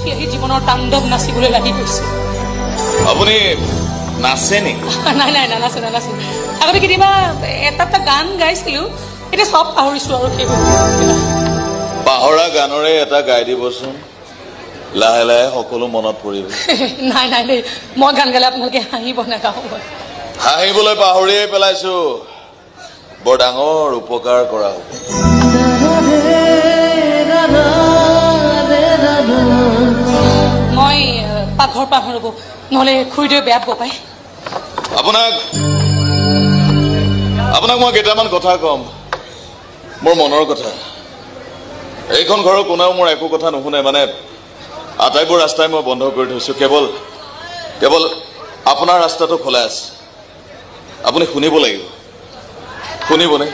উঠি আহি জীৱনৰ তাণ্ডৱ নাচিবলৈ লাগি গৈছে আপুনি নাচে নেকি নাই নাই নানাচো নানাচো আগতে কেতিয়াবা এটা গান গাইছিলো এতিয়া সব পাহৰিছো আৰু সেইবোৰ পাহৰা গানৰে এটা গাই দিবচোন লাহে লাহে সকলো মনত পৰিব নাই নাই দেই মই গান গালে আপোনালোকে হাঁহিব নাগাওঁ হাঁহিবলৈ পাহৰিয়ে পেলাইছো বৰ ডাঙৰ উপকাৰ কৰা হ'ব মই পাকঘৰ পাৰ ৰ'ব নহ'লে খুৰীদেৱে বেয়া পাব পায় আপোনাক মই কেইটামান কথা ক'ম মোৰ মনৰ কথা এইখন ঘৰৰ কোনেও মোৰ একো কথা নুশুনে মানে আটাইবোৰ ৰাস্তাই মই বন্ধ কৰি থৈছোঁ কেৱল আপোনাৰ ৰাস্তাটো খোলা আছে আপুনি শুনিব লাগিব শুনিবনে